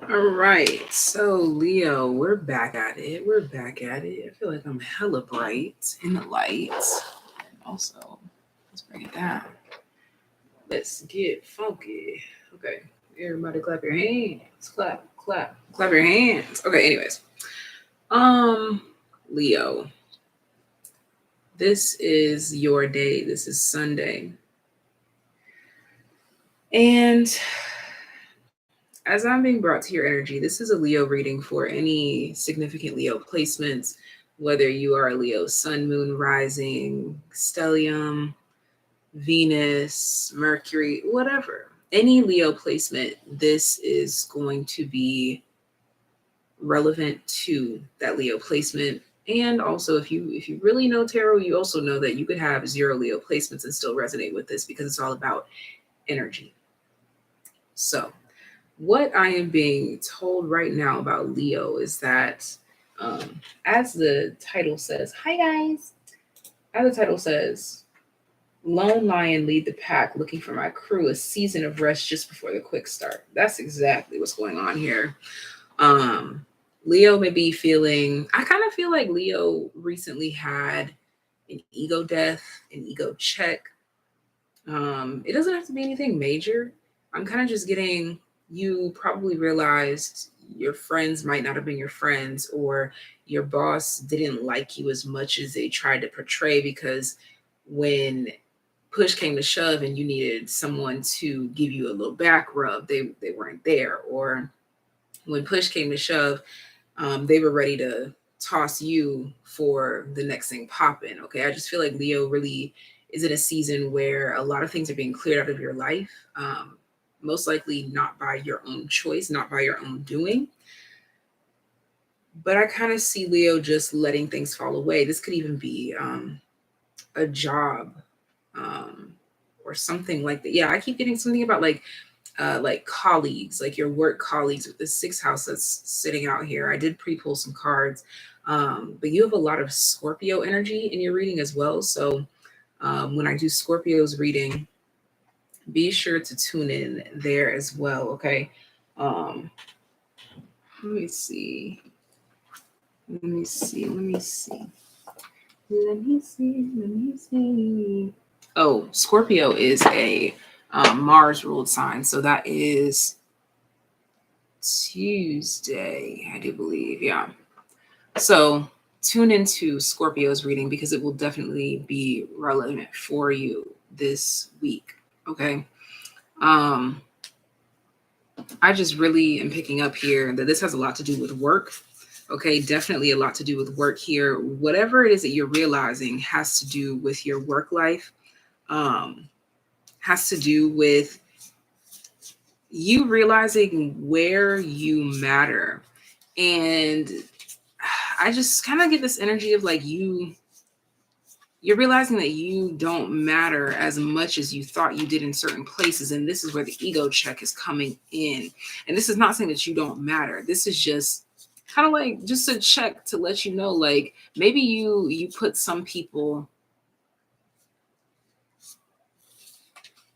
All right, so Leo, we're back at it. We're back at it. I feel like I'm hella bright in the lights. Also, let's bring it down. Let's get funky. Okay, everybody clap your hands. Clap, clap, clap your hands. Okay, anyways. Um, Leo, this is your day. This is Sunday. And as I'm being brought to your energy, this is a Leo reading for any significant Leo placements, whether you are a Leo sun, moon, rising, stellium, Venus, Mercury, whatever. Any Leo placement, this is going to be relevant to that Leo placement. And also if you really know tarot, you also know that you could have 0 Leo placements and still resonate with this because it's all about energy. So what I am being told right now about Leo is that, as the title says, hi guys, as the title says, lone lion lead the pack, looking for my crew, a season of rest just before the quick start. That's exactly what's going on here. Leo may be feeling, I kind of feel like Leo recently had an ego death, an ego check. It doesn't have to be anything major. I'm kind of just getting, you probably realized your friends might not have been your friends, or your boss didn't like you as much as they tried to portray, because when push came to shove and you needed someone to give you a little back rub, they weren't there. Or when push came to shove, they were ready to toss you for the next thing popping. Okay, I just feel like Leo really is in a season where a lot of things are being cleared out of your life, most likely not by your own choice, not by your own doing. But I kind of see Leo just letting things fall away. This could even be a job, um, or something like that. Yeah, I keep getting something about like colleagues, like your work colleagues, with the 6th house that's sitting out here. I did pre-pull some cards, but you have a lot of Scorpio energy in your reading as well. So when I do Scorpio's reading, be sure to tune in there as well. Okay. Um, let me see. Let me see. Let me see. Let me see. Let me see. Oh, Scorpio is a Mars ruled sign. So that is Tuesday, I do believe. Yeah. So tune into Scorpio's reading because it will definitely be relevant for you this week. Okay. Um, I just really am picking up here that this has a lot to do with work. Okay, definitely a lot to do with work here. Whatever it is that you're realizing has to do with your work life, has to do with you realizing where you matter. And I just kind of get this energy of like you're realizing that you don't matter as much as you thought you did in certain places. And this is where the ego check is coming in. And this is not saying that you don't matter. This is just kind of like just a check to let you know, like maybe you put some people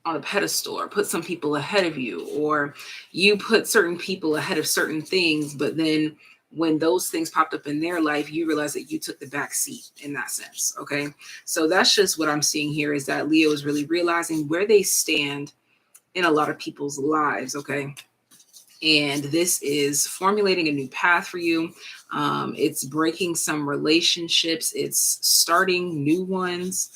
on a pedestal, or put some people ahead of you, or you put certain people ahead of certain things, but then when those things popped up in their life, you realize that you took the back seat in that sense. Okay, so that's just what I'm seeing here, is that Leo is really realizing where they stand in a lot of people's lives. Okay, and this is formulating a new path for you. It's breaking some relationships, it's starting new ones.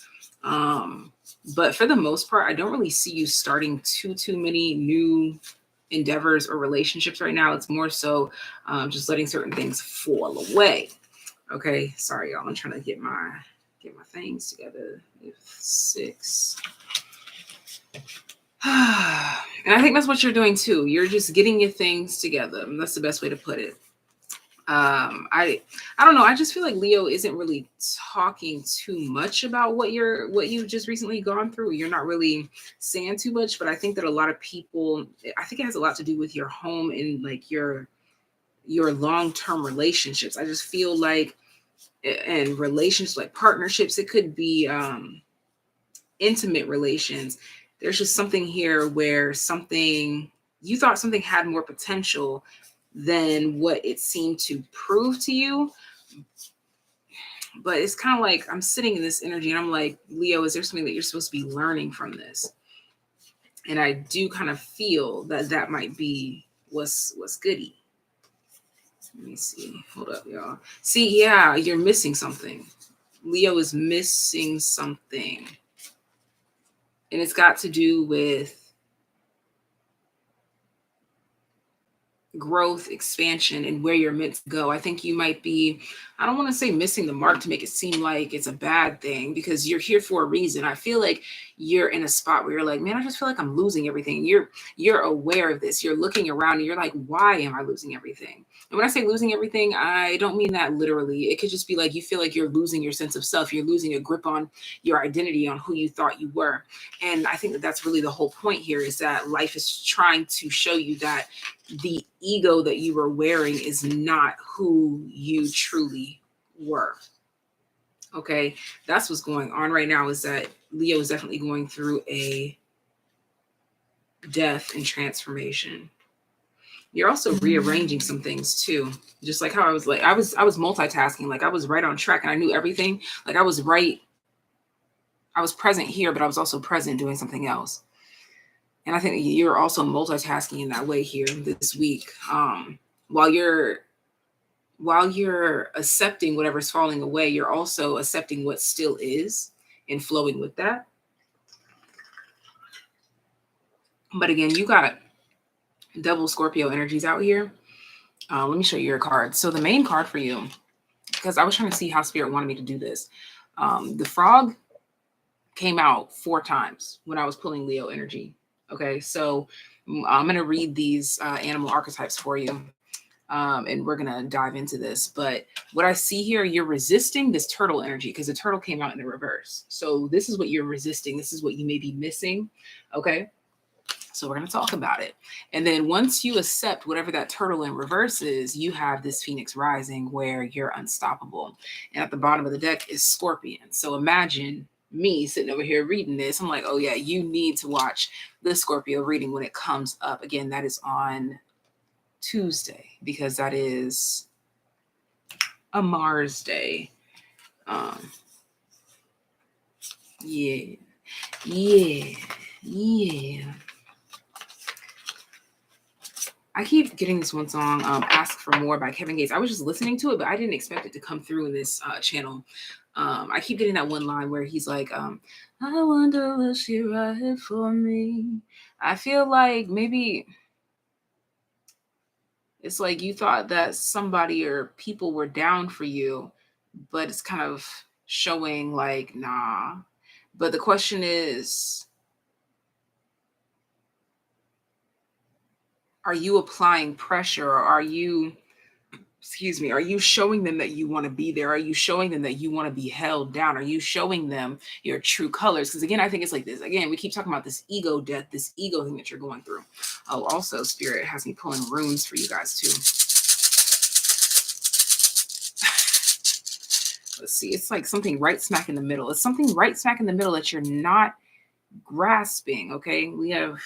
But for the most part, I don't really see you starting too many new endeavors or relationships right now. It's more so just letting certain things fall away. Okay, sorry y'all, I'm trying to get my things together. 6. And I think that's what you're doing too. You're just getting your things together. That's the best way to put it. I don't know. I just feel like Leo isn't really talking too much about what you've just recently gone through. You're not really saying too much, but I think that a lot of people, I think it has a lot to do with your home and like your long-term relationships. I just feel like, and relationships, like partnerships, it could be intimate relations. There's just something here where something, you thought something had more potential than what it seemed to prove to you. But it's kind of like I'm sitting in this energy and I'm like, Leo, is there something that you're supposed to be learning from this? And I do kind of feel that that might be what's goody. Let me see. Hold up, y'all. See, yeah, you're missing something. Leo is missing something. And it's got to do with growth, expansion, and where you're meant to go. I think you might be, I don't want to say missing the mark to make it seem like it's a bad thing, because you're here for a reason. I feel like you're in a spot where you're like, man, I just feel like I'm losing everything. You're aware of this. You're looking around and you're like, why am I losing everything? And when I say losing everything, I don't mean that literally. It could just be like you feel like you're losing your sense of self. You're losing a grip on your identity, on who you thought you were. And I think that that's really the whole point here, is that life is trying to show you that the ego that you were wearing is not who you truly were. Okay, that's what's going on right now, is that Leo is definitely going through a death and transformation. You're also rearranging some things too. Just like how I was multitasking, like I was right on track and I knew everything. Like I was present here, but I was also present doing something else. And I think you're also multitasking in that way here this week. While you're accepting whatever's falling away, you're also accepting what still is and flowing with that. But again, you got double Scorpio energies out here. Let me show you your card. So the main card for you, because I was trying to see how Spirit wanted me to do this. The frog came out 4 times when I was pulling Leo energy. Okay, so I'm going to read these animal archetypes for you. And we're going to dive into this. But what I see here, you're resisting this turtle energy because the turtle came out in the reverse. So this is what you're resisting. This is what you may be missing. Okay, so we're going to talk about it. And then once you accept whatever that turtle in reverse is, you have this Phoenix rising where you're unstoppable. And at the bottom of the deck is Scorpion. So imagine me sitting over here reading this. I'm like, oh yeah, you need to watch the Scorpio reading when it comes up. Again, that is on Tuesday, because that is a Mars day. Yeah. I keep getting this one song, Ask for More by Kevin Gates. I was just listening to it, but I didn't expect it to come through in this channel. I keep getting that one line where he's like, I wonder will she write for me? I feel like maybe it's like you thought that somebody or people were down for you, but it's kind of showing like, nah. But the question is, are you applying pressure, or are you showing them that you want to be there? Are you showing them that you want to be held down? Are you showing them your true colors? Because again, I think it's like this. Again, we keep talking about this ego death, this ego thing that you're going through. Oh, also Spirit has me pulling runes for you guys too. Let's see. It's like something right smack in the middle. It's something right smack in the middle that you're not grasping. Okay. We have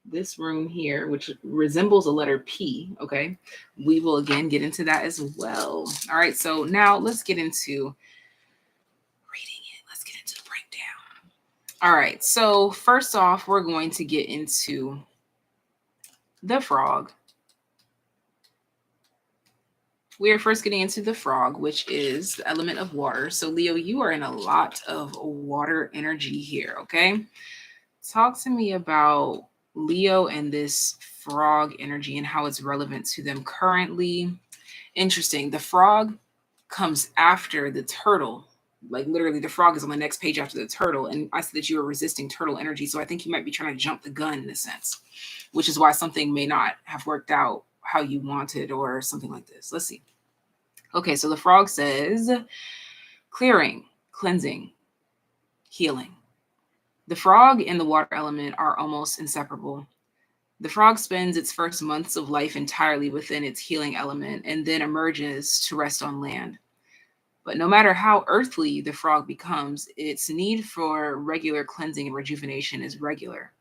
this rune here, which resembles a letter P. Okay. We will again get into that as well. All right. So now let's get into reading it. Let's get into the breakdown. All right. So first off, we're going to get into the frog. We are first getting into the frog, which is the element of water. So Leo, you are in a lot of water energy here, okay? Talk to me about Leo and this frog energy and how it's relevant to them currently. Interesting. The frog comes after the turtle. Like literally the frog is on the next page after the turtle. And I said that you are resisting turtle energy. So I think you might be trying to jump the gun in a sense, which is why something may not have worked out how you wanted or something like this. Let's see. Okay, so the frog says clearing, cleansing, healing. The frog and the water element are almost inseparable. The frog spends its first months of life entirely within its healing element and then emerges to rest on land. But no matter how earthly the frog becomes, its need for regular cleansing and rejuvenation is regular.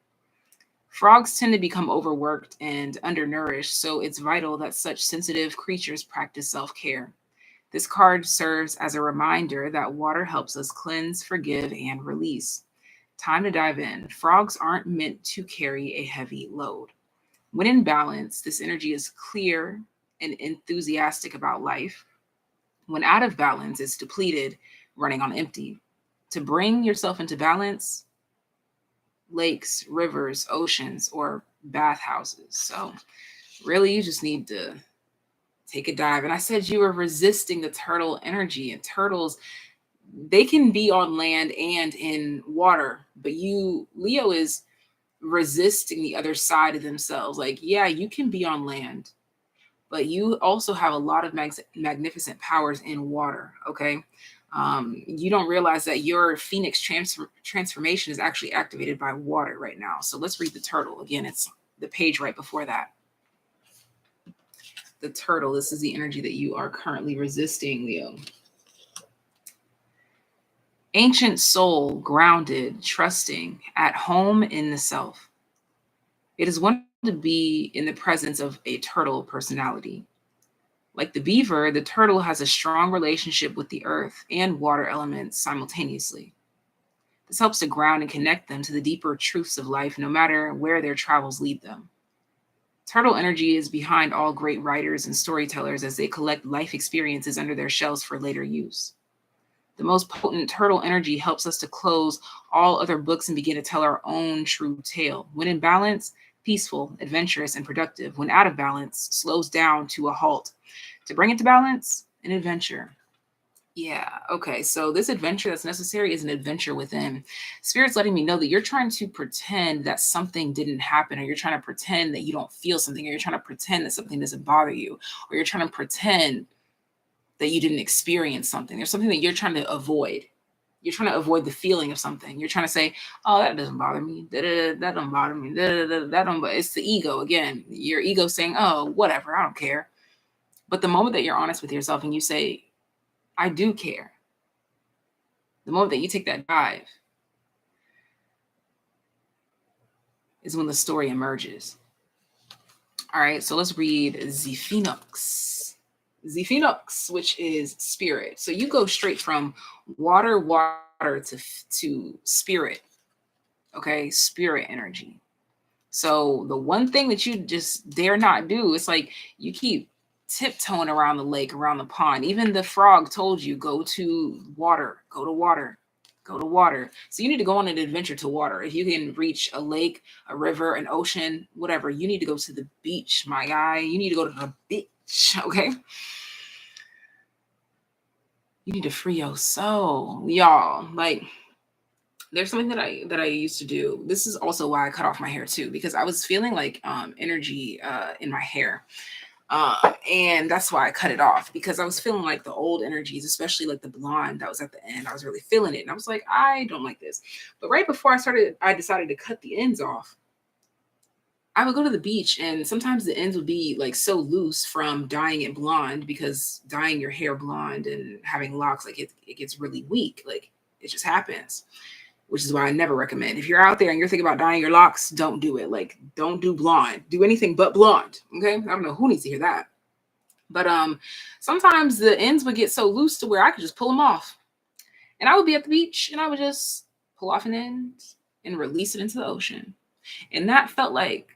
Frogs tend to become overworked and undernourished, so it's vital that such sensitive creatures practice self care. This card serves as a reminder that water helps us cleanse, forgive, and release. Time to dive in. Frogs aren't meant to carry a heavy load. When in balance, this energy is clear and enthusiastic about life. When out of balance, it's depleted, running on empty. To bring yourself into balance, lakes, rivers, oceans, or bathhouses. So, really, you just need to take a dive. And I said you were resisting the turtle energy, and turtles, they can be on land and in water, but Leo, is resisting the other side of themselves. Like, yeah, you can be on land, but you also have a lot of magnificent powers in water. Okay. You don't realize that your phoenix transformation is actually activated by water right now. So let's read the turtle again. It's the page right before that. The turtle, this is the energy that you are currently resisting, Leo. Ancient soul, grounded, trusting, at home in the self. It is wonderful to be in the presence of a turtle personality. Like the beaver, the turtle has a strong relationship with the earth and water elements simultaneously. This helps to ground and connect them to the deeper truths of life, no matter where their travels lead them. Turtle energy is behind all great writers and storytellers as they collect life experiences under their shells for later use. The most potent turtle energy helps us to close all other books and begin to tell our own true tale. When in balance, peaceful, adventurous, and productive. When out of balance, slows down to a halt. To bring it to balance, an adventure. Yeah, okay. So this adventure that's necessary is an adventure within. Spirit's letting me know that you're trying to pretend that something didn't happen, or you're trying to pretend that you don't feel something, or you're trying to pretend that something doesn't bother you, or you're trying to pretend that you didn't experience something. There's something that you're trying to avoid. You're trying to avoid the feeling of something. You're trying to say, "Oh, that doesn't bother me. That don't bother me. That don't." But it's the ego again. Your ego saying, "Oh, whatever. I don't care." But the moment that you're honest with yourself and you say, "I do care," the moment that you take that dive is when the story emerges. All right, so let's read Zephinux. Zephinux, which is spirit. So you go straight from water to spirit. Okay, spirit energy. So the one thing that you just dare not do, it's like you keep tiptoeing around the lake, around the pond. Even the frog told you, go to water, go to water, go to water. So you need to go on an adventure to water. If you can reach a lake, a river, an ocean, whatever, you need to go to the beach, my guy. You need to go to the beach, okay? You need to free your soul, y'all. Like, there's something that I used to do. This is also why I cut off my hair too, because I was feeling like energy in my hair. And that's why I cut it off, because I was feeling like the old energies, especially like the blonde that was at the end. I was really feeling it. And I was like, I don't like this. But right before I decided to cut the ends off. I would go to the beach, and sometimes the ends would be like so loose from dyeing it blonde, because dyeing your hair blonde and having locks, like it gets really weak. Like, it just happens, which is why I never recommend. If you're out there and you're thinking about dyeing your locks, don't do it. Like, don't do blonde. Do anything but blonde. Okay? I don't know who needs to hear that. But sometimes the ends would get so loose to where I could just pull them off. And I would be at the beach and I would just pull off an end and release it into the ocean. And that felt like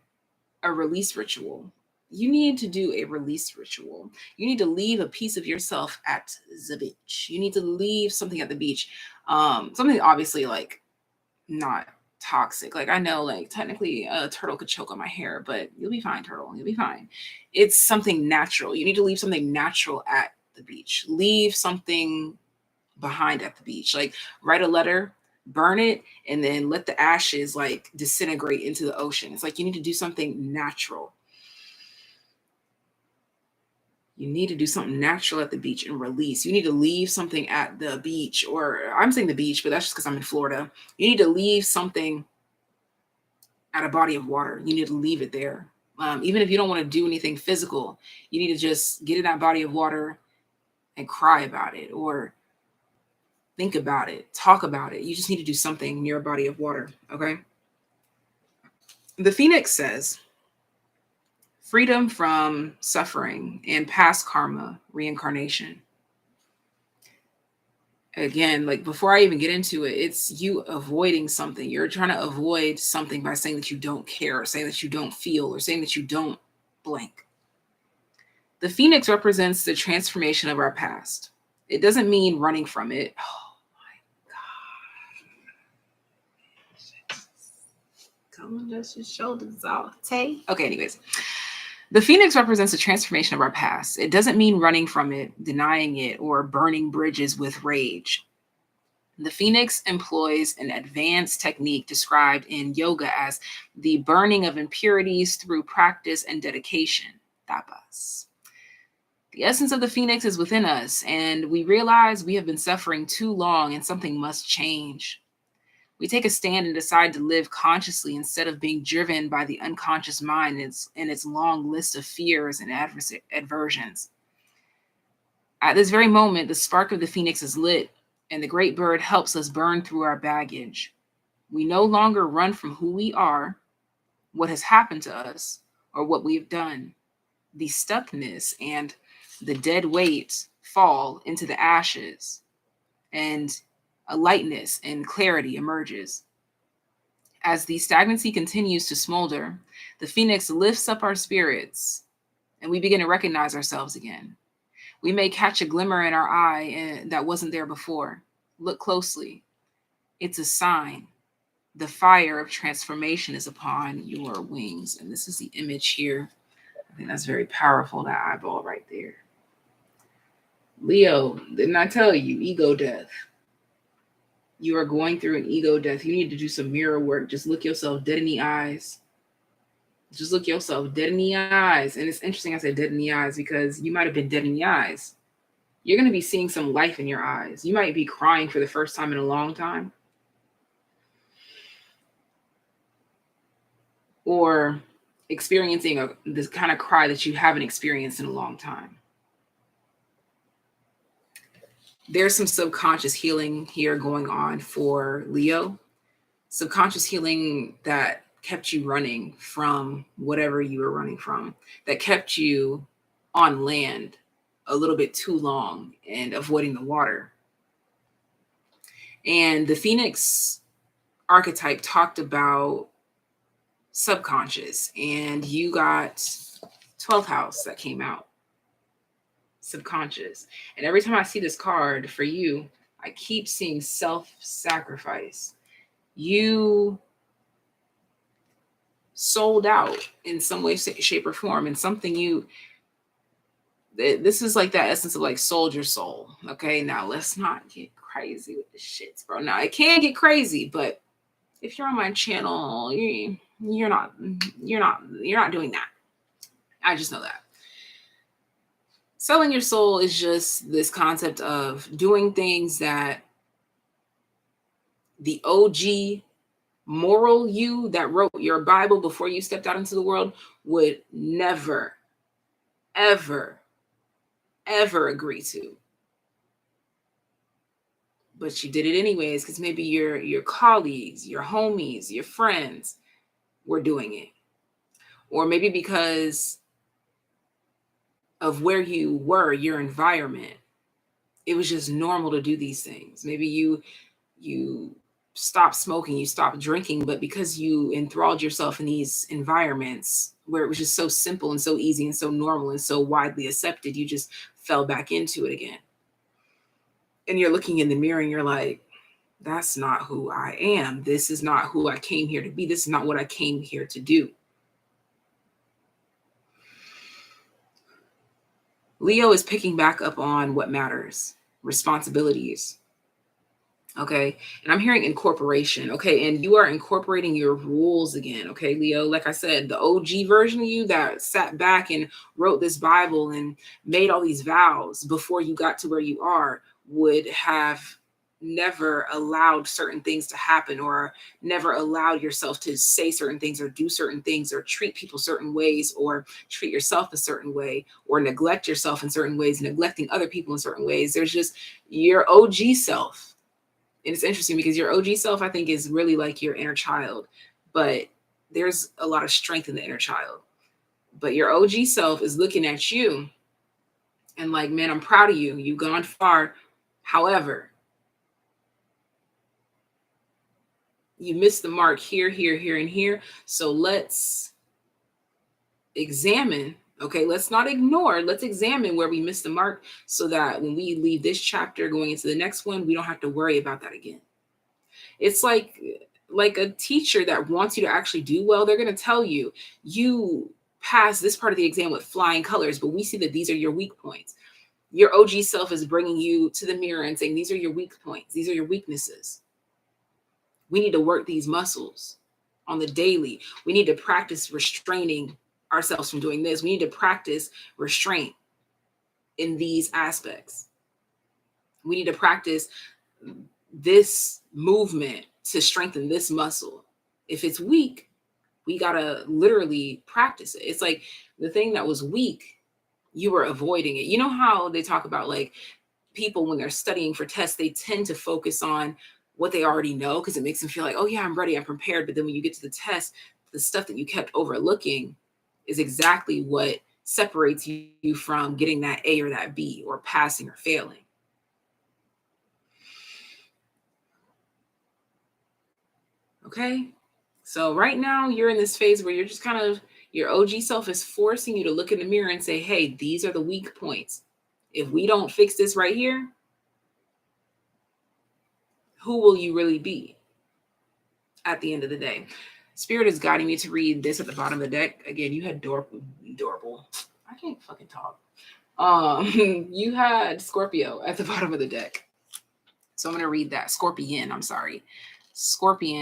a release ritual. You need to do a release ritual. You need to leave a piece of yourself at the beach. You need to leave something at the beach. Something obviously like not toxic. Like, I know, like, technically a turtle could choke on my hair, but you'll be fine, turtle. You'll be fine. It's something natural. You need to leave something natural at the beach. Leave something behind at the beach. Like, write a letter, burn it, and then let the ashes like disintegrate into the ocean. It's like you need to do something natural. You need to do something natural at the beach and release. You need to leave something at the beach, or I'm saying the beach, but that's just because I'm in Florida. You need to leave something at a body of water. You need to leave it there. Even if you don't want to do anything physical, you need to just get in that body of water and cry about it, or think about it, talk about it. You just need to do something near a body of water. Okay. The Phoenix says, freedom from suffering and past karma, reincarnation. Again, like before I even get into it, it's you avoiding something. You're trying to avoid something by saying that you don't care, or saying that you don't feel, or saying that you don't blank. The Phoenix represents the transformation of our past. It doesn't mean running from it. Oh my God. Come on, dust your shoulders off. Tay. Okay, anyways. The Phoenix represents the transformation of our past. It doesn't mean running from it, denying it, or burning bridges with rage. The Phoenix employs an advanced technique described in yoga as the burning of impurities through practice and dedication. Tapas. The essence of the Phoenix is within us, and we realize we have been suffering too long and something must change. We take a stand and decide to live consciously instead of being driven by the unconscious mind and its long list of fears and aversions. At this very moment, the spark of the Phoenix is lit, and the great bird helps us burn through our baggage. We no longer run from who we are, what has happened to us, or what we have done. The stuckness and the dead weight fall into the ashes, and a lightness and clarity emerges. As the stagnancy continues to smolder, the Phoenix lifts up our spirits, and we begin to recognize ourselves again. We may catch a glimmer in our eye that wasn't there before. Look closely. It's a sign. The fire of transformation is upon your wings. And this is the image here. I think that's very powerful, that eyeball right there. Leo, didn't I tell you? Ego death. You are going through an ego death. You need to do some mirror work. Just look yourself dead in the eyes. Just look yourself dead in the eyes. And it's interesting I said dead in the eyes because you might have been dead in the eyes. You're going to be seeing some life in your eyes. You might be crying for the first time in a long time. Or experiencing this kind of cry that you haven't experienced in a long time. There's some subconscious healing here going on for Leo. Subconscious healing that kept you running from whatever you were running from, that kept you on land a little bit too long and avoiding the water. And the Phoenix archetype talked about subconscious, and you got 12th house that came out. Subconscious. And every time I see this card for you, I keep seeing self-sacrifice. You sold out in some way, shape, or form, and something this is like that essence of like sold your soul. Okay, now let's not get crazy with the shits, bro. Now it can get crazy, but if you're on my channel, you're not doing that. I just know that. Selling your soul is just this concept of doing things that the OG moral you that wrote your Bible before you stepped out into the world would never, ever, ever agree to. But you did it anyways because maybe your colleagues, your homies, your friends were doing it. Or maybe because of where you were, your environment, it was just normal to do these things. Maybe you stopped smoking, you stopped drinking, but because you enthralled yourself in these environments where it was just so simple and so easy and so normal and so widely accepted, you just fell back into it again. And you're looking in the mirror and you're like, that's not who I am. This is not who I came here to be. This is not what I came here to do. Leo is picking back up on what matters, responsibilities. Okay. And I'm hearing incorporation. Okay. And you are incorporating your rules again. Okay, Leo, like I said, the OG version of you that sat back and wrote this Bible and made all these vows before you got to where you are would have never allowed certain things to happen, or never allowed yourself to say certain things or do certain things or treat people certain ways or treat yourself a certain way or neglect yourself in certain ways, neglecting other people in certain ways. There's just your OG self. And it's interesting because your OG self, I think, is really like your inner child. But there's a lot of strength in the inner child. But your OG self is looking at you and like, man, I'm proud of you. You've gone far. However, you missed the mark here, here, here, and here. So let's examine. Okay, let's not ignore. Let's examine where we missed the mark so that when we leave this chapter going into the next one, we don't have to worry about that again. It's like a teacher that wants you to actually do well. They're going to tell you, you pass this part of the exam with flying colors, but we see that these are your weak points. Your OG self is bringing you to the mirror and saying, these are your weak points. These are your weaknesses. We need to work these muscles on the daily. We need to practice restraining ourselves from doing this. We need to practice restraint in these aspects. We need to practice this movement to strengthen this muscle. If it's weak, we gotta literally practice it. It's like the thing that was weak, you were avoiding it. You know how they talk about like people when they're studying for tests, they tend to focus on what they already know because it makes them feel like, oh yeah, I'm ready, I'm prepared. But then when you get to the test, the stuff that you kept overlooking is exactly what separates you from getting that A or that B or passing or failing. Okay. So right now you're in this phase where you're just kind of, your OG self is forcing you to look in the mirror and say, hey, these are the weak points. If we don't fix this right here, who will you really be at the end of the day? Spirit is guiding me to read this at the bottom of the deck. Again, you had adorable. I can't fucking talk. You had Scorpio at the bottom of the deck. So I'm going to read that. Scorpion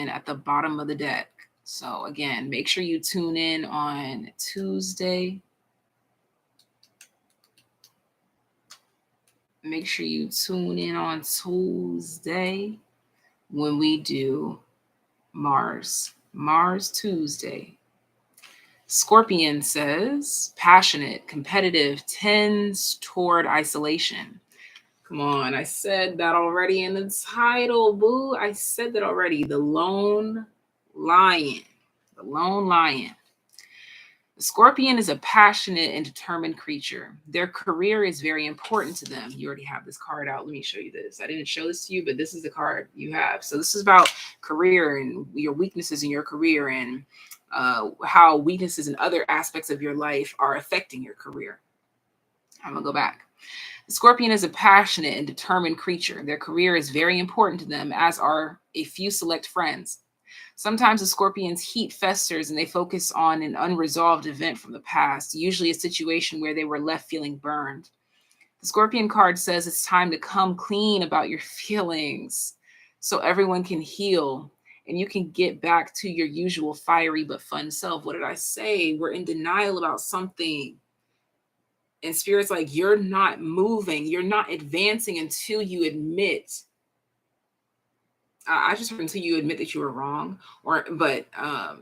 at the bottom of the deck. So again, make sure you tune in on Tuesday. Make sure you tune in on Tuesday when we do Mars Tuesday. Scorpion says, passionate, competitive, tends toward isolation. Come on, I said that already in the title, boo. I said that already. The lone lion. The lone lion. The scorpion is a passionate and determined creature. Their career is very important to them. You already have this card out. Let me show you this. I didn't show this to you, but this is the card you have. So this is about career and your weaknesses in your career and how weaknesses in other aspects of your life are affecting your career. I'm going to go back. The scorpion is a passionate and determined creature. Their career is very important to them, as are a few select friends. Sometimes the scorpion's heat festers and they focus on an unresolved event from the past, usually a situation where they were left feeling burned. The scorpion card says it's time to come clean about your feelings so everyone can heal and you can get back to your usual fiery but fun self. What did I say? We're in denial about something. And Spirit's like, you're not moving, you're not advancing until you admit. I just heard until you admit that you were wrong. But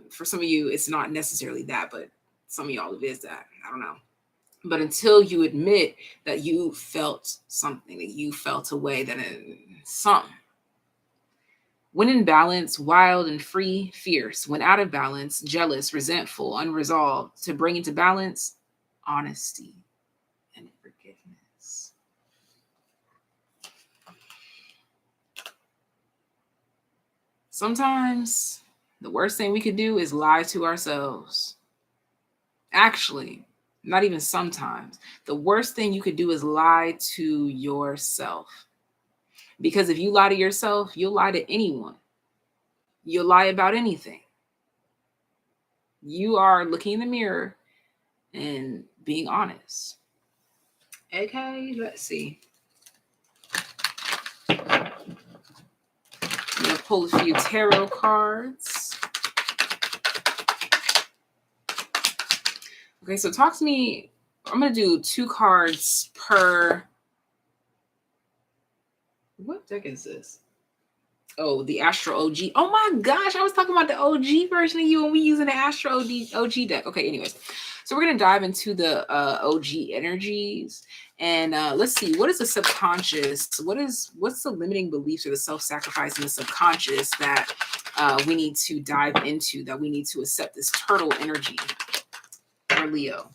for some of you, it's not necessarily that, but some of y'all it is that. I don't know. But until you admit that you felt something, that you felt a way, that something. When in balance, wild and free, fierce. When out of balance, jealous, resentful, unresolved. To bring into balance, honesty and forgiveness. Sometimes the worst thing we could do is lie to ourselves. Actually, not even sometimes. The worst thing you could do is lie to yourself. Because if you lie to yourself, you'll lie to anyone. You'll lie about anything. You are looking in the mirror and being honest. Okay, let's see. I'm going to pull a few tarot cards. Okay, so talk to me. I'm going to do 2 cards per. What deck is this? Oh, the Astro OG. Oh my gosh, I was talking about the OG version of you and we using the Astro OG deck. Okay, anyways. So we're going to dive into the OG energies. And let's see, what is the subconscious? What's the limiting beliefs or the self-sacrifice in the subconscious that we need to dive into, that we need to accept this turtle energy for Leo?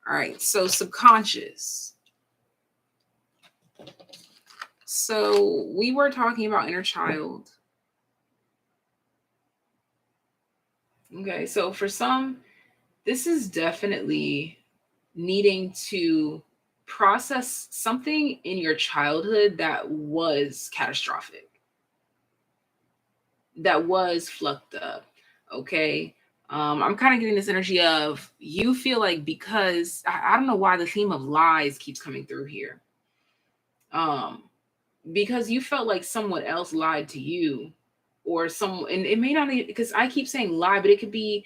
All right, so subconscious. So we were talking about inner child. Okay, so for some, this is definitely needing to process something in your childhood that was catastrophic, that was fucked up. Okay. I'm kind of getting this energy of you feel like, because I don't know why the theme of lies keeps coming through here. Because you felt like someone else lied to you, or and it may not, because I keep saying lie, but it could be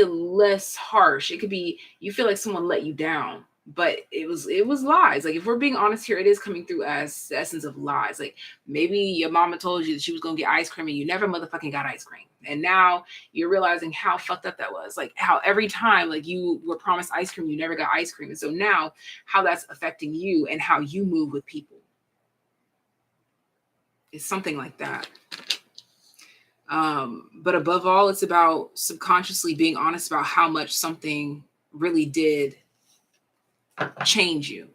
less harsh. It could be you feel like someone let you down, but it was lies. Like, if we're being honest here, it is coming through as the essence of lies. Like, maybe your mama told you that she was gonna get ice cream and you never motherfucking got ice cream, and now you're realizing how fucked up that was. Like, how every time, like, you were promised ice cream, you never got ice cream, and so now how that's affecting you and how you move with people. It's something like that. But above all, it's about subconsciously being honest about how much something really did change you.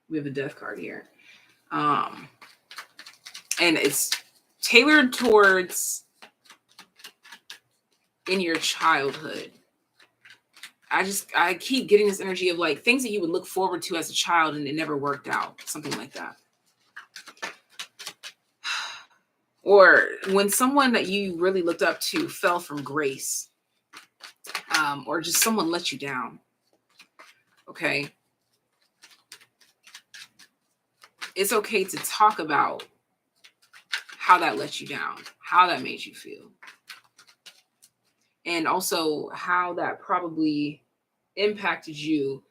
We have a death card here. And it's tailored towards in your childhood. I keep getting this energy of like things that you would look forward to as a child and it never worked out. Something like that. Or when someone that you really looked up to fell from grace, or just someone let you down. Okay. It's okay to talk about how that let you down, how that made you feel, and also how that probably impacted you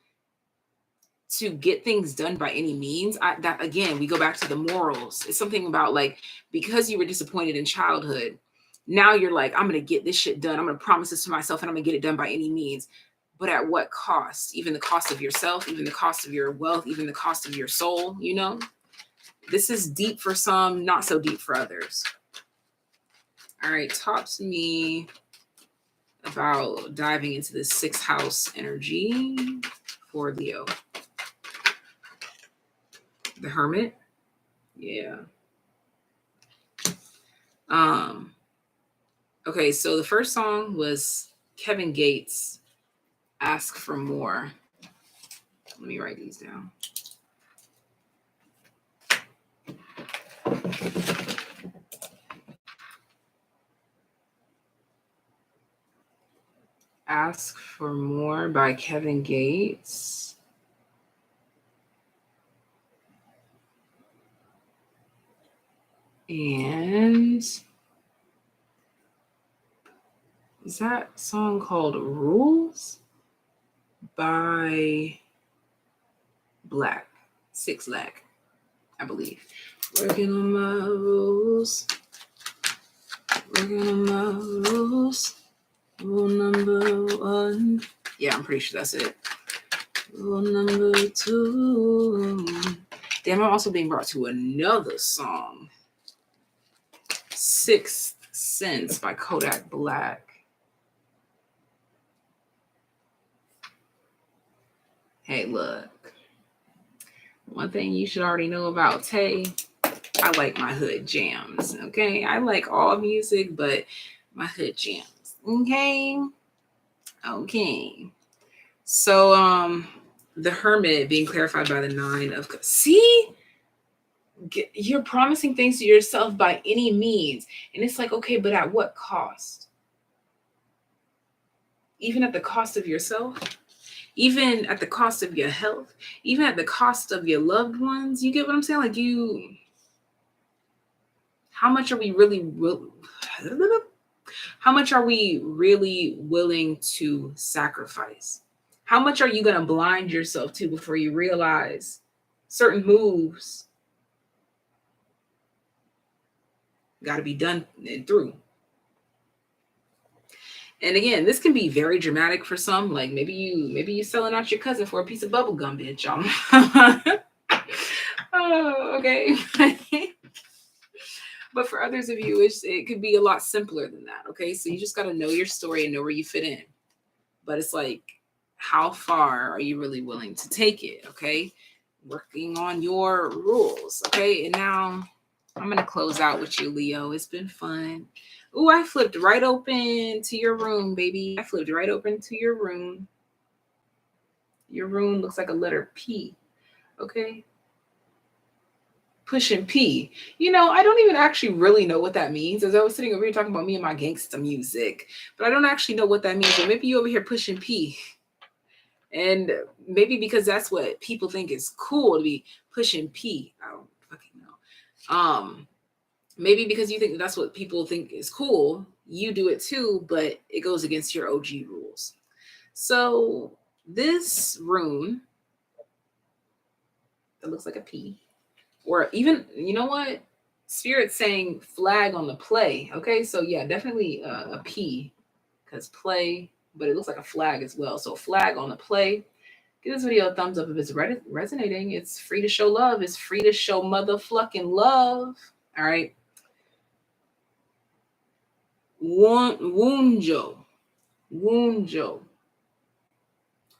to get things done by any means. That again, we go back to the morals. It's something about like, because you were disappointed in childhood, now you're like, I'm gonna get this shit done. I'm gonna promise this to myself, and I'm gonna get it done by any means. But at what cost? Even the cost of yourself, even the cost of your wealth, even the cost of your soul. You know, this is deep for some, not so deep for others. All right, talk to me about diving into the 6th house energy for Leo. The Hermit. Yeah. Okay, so the first song was Kevin Gates, Ask for More. Let me write these down. Ask for More by Kevin Gates. And is that song called Rules by Black, 6 Lack, I believe. Working on my rules. Working on my rules. Rule number 1. Yeah, I'm pretty sure that's it. Rule number 2. Damn, I'm also being brought to another song. 6th Sense by Kodak Black. Hey, look. One thing you should already know about Tay, I like my hood jams, okay? I like all music, but my hood jams, okay? Okay. So, the Hermit being clarified by the 9 of Cups. See? You're promising things to yourself by any means. And it's like, okay, but at what cost? Even at the cost of yourself? Even at the cost of your health? Even at the cost of your loved ones? You get what I'm saying? Like, how much are we really willing to sacrifice? How much are you going to blind yourself to before you realize certain moves Got to be done and through. And again, this can be very dramatic for some. Like maybe you selling out your cousin for a piece of bubble gum, bitch. Oh, okay. But for others of you, it could be a lot simpler than that. Okay, so you just got to know your story and know where you fit in. But it's like, how far are you really willing to take it? Okay, working on your rules. Okay, and now I'm gonna close out with you, Leo. It's been fun. Ooh, I flipped right open to your room, baby. I flipped right open to your room. Your room looks like a letter P. Okay. Pushing P. You know, I don't even actually really know what that means. As I was sitting over here talking about me and my gangsta music, but I don't actually know what that means. But maybe you over here pushing P. And maybe because that's what people think is cool to be pushing P. I don't fucking know. Maybe because you think that's what people think is cool, you do it too, but it goes against your OG rules. So this rune, it looks like a P, or even, you know what? Spirit's saying flag on the play. Okay, so yeah, definitely a P, because play, but it looks like a flag as well. So flag on the play. Give this video a thumbs up if it's resonating. It's free to show love. It's free to show motherfucking love. All right. Wunjo. Wunjo.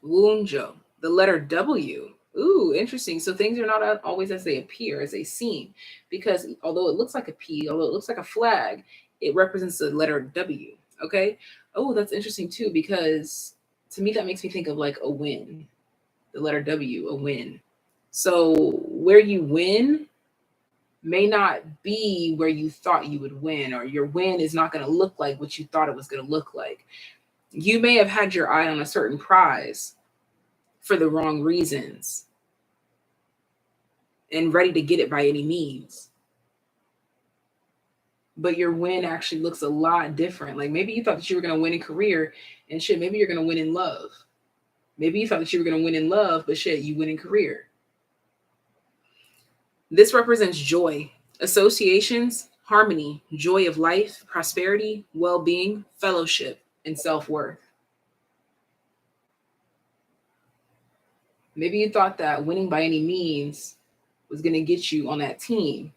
Wunjo. The letter W. Ooh, interesting. So things are not always as they appear, as they seem, because although it looks like a P, although it looks like a flag, it represents the letter W. Okay. Oh, that's interesting too, because to me that makes me think of like a win. The letter W, a win. So where you win may not be where you thought you would win, or your win is not going to look like what you thought it was going to look like. You may have had your eye on a certain prize for the wrong reasons and ready to get it by any means. But your win actually looks a lot different. Like maybe you thought that you were going to win in career, and shit, maybe you're going to win in love. Maybe you thought that you were going to win in love, but shit, you win in career. This represents joy, associations, harmony, joy of life, prosperity, well-being, fellowship, and self-worth. Maybe you thought that winning by any means was going to get you on that team,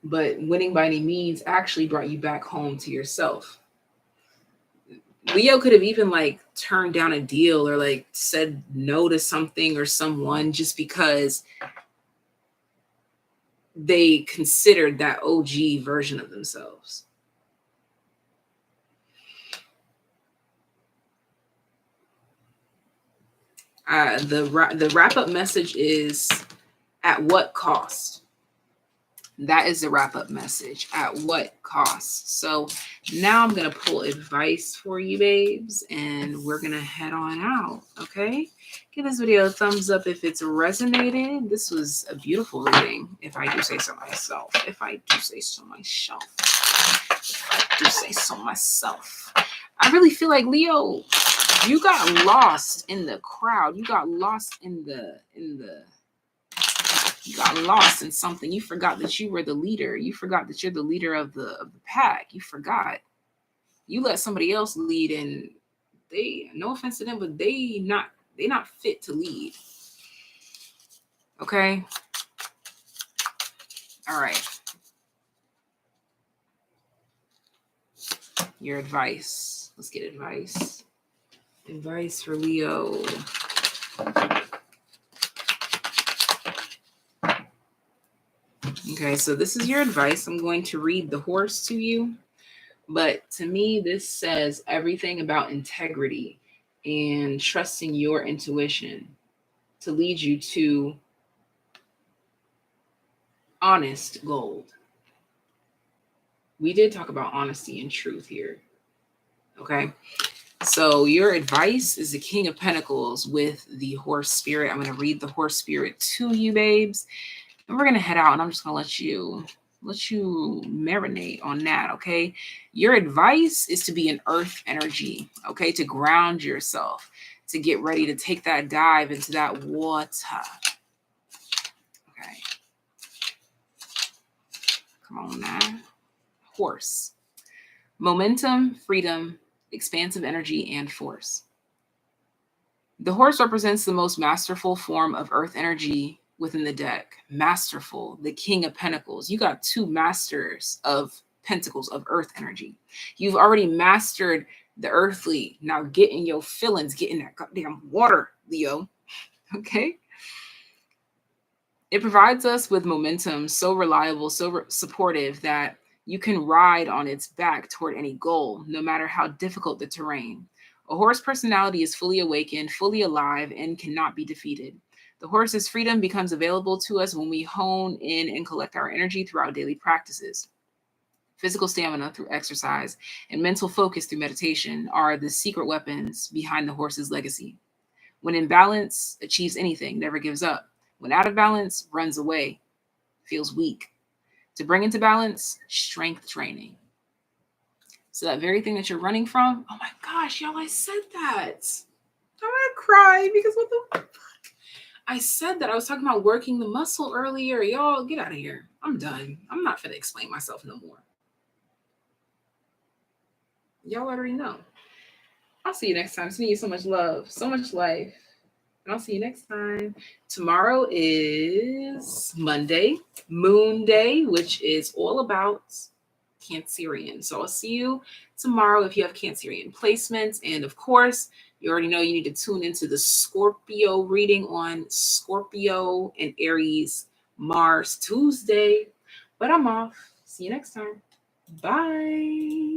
but winning by any means actually brought you back home to yourself. Leo could have even like turned down a deal or like said no to something or someone just because they considered that OG version of themselves. The wrap-up message is, at what cost? That is the wrap-up message. At what cost? So now I'm going to pull advice for you, babes, and we're going to head on out, okay? Give this video a thumbs up if it's resonated. This was a beautiful reading, if I do say so myself. If I do say so myself. I really feel like, Leo, you got lost in the crowd. You got lost you got lost in something. You forgot that you were the leader. You forgot that you're the leader of the pack. You forgot. You let somebody else lead, and they, no offense to them, but they not fit to lead. Okay? All right. Your advice. Let's get advice. Advice for Leo. Okay, so this is your advice. I'm going to read the horse to you. But to me, this says everything about integrity and trusting your intuition to lead you to honest gold. We did talk about honesty and truth here. Okay. So your advice is the King of Pentacles with the horse spirit. I'm going to read the horse spirit to you, babes. And we're going to head out, and I'm just going to let you marinate on that, okay? Your advice is to be an earth energy, okay? To ground yourself, to get ready to take that dive into that water, okay? Come on now. Horse. Momentum, freedom, expansive energy, and force. The horse represents the most masterful form of earth energy within the deck. Masterful, the king of pentacles. You got two masters of pentacles of earth energy. You've already mastered the earthly. Now get in your feelings, get in that goddamn water, Leo. Okay? It provides us with momentum so reliable, so supportive that you can ride on its back toward any goal, no matter how difficult the terrain. A horse personality is fully awakened, fully alive, and cannot be defeated. The horse's freedom becomes available to us when we hone in and collect our energy through our daily practices. Physical stamina through exercise and mental focus through meditation are the secret weapons behind the horse's legacy. When in balance, achieves anything, never gives up. When out of balance, runs away, feels weak. To bring into balance, strength training. So that very thing that you're running from, oh my gosh, y'all, I said that. I'm gonna cry because what the fuck? I said that. I was talking about working the muscle earlier. Y'all, get out of here. I'm done. I'm not gonna explain myself no more. Y'all already know. I'll see you next time. Sending you so much love, so much life. And I'll see you next time. Tomorrow is Monday, Moon Day, which is all about Cancerian. So I'll see you tomorrow if you have Cancerian placements. And of course, you already know you need to tune into the Scorpio reading on Scorpio and Aries Mars Tuesday. But I'm off. See you next time. Bye.